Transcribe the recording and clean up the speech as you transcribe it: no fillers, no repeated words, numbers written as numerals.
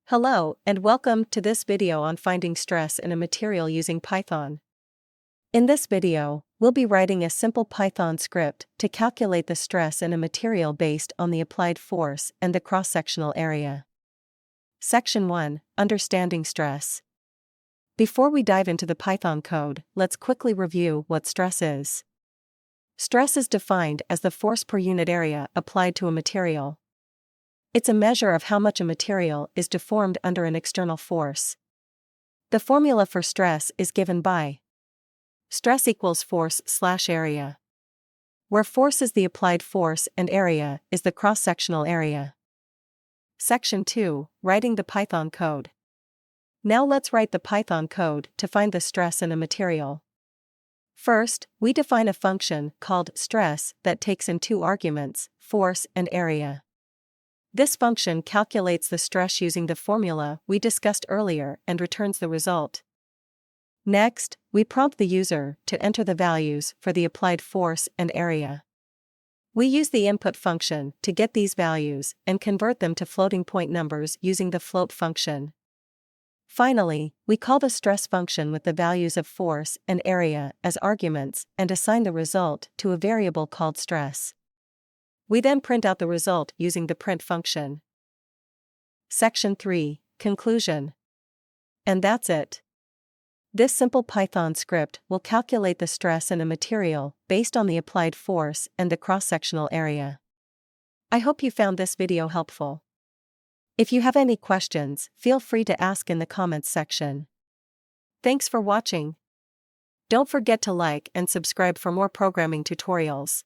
Hello, and welcome to this video on finding stress in a material using Python. In this video, we'll be writing a simple Python script to calculate the stress in a material based on the applied force and the cross-sectional area. Section 1, Understanding Stress. Before we dive into the Python code, let's quickly review what stress is. Stress is defined as the force per unit area applied to a material. It's a measure of how much a material is deformed under an external force. The formula for stress is given by stress equals force/area, where force is the applied force and area is the cross-sectional area. Section 2, Writing the Python code. Now let's write the Python code to find the stress in a material. First, we define a function called stress that takes in two arguments, force and area. This function calculates the stress using the formula we discussed earlier and returns the result. Next, we prompt the user to enter the values for the applied force and area. We use the input function to get these values and convert them to floating point numbers using the float function. Finally, we call the stress function with the values of force and area as arguments and assign the result to a variable called stress. We then print out the result using the print function. Section 3, Conclusion. And that's it. This simple Python script will calculate the stress in a material based on the applied force and the cross-sectional area. I hope you found this video helpful. If you have any questions, feel free to ask in the comments section. Thanks for watching. Don't forget to like and subscribe for more programming tutorials.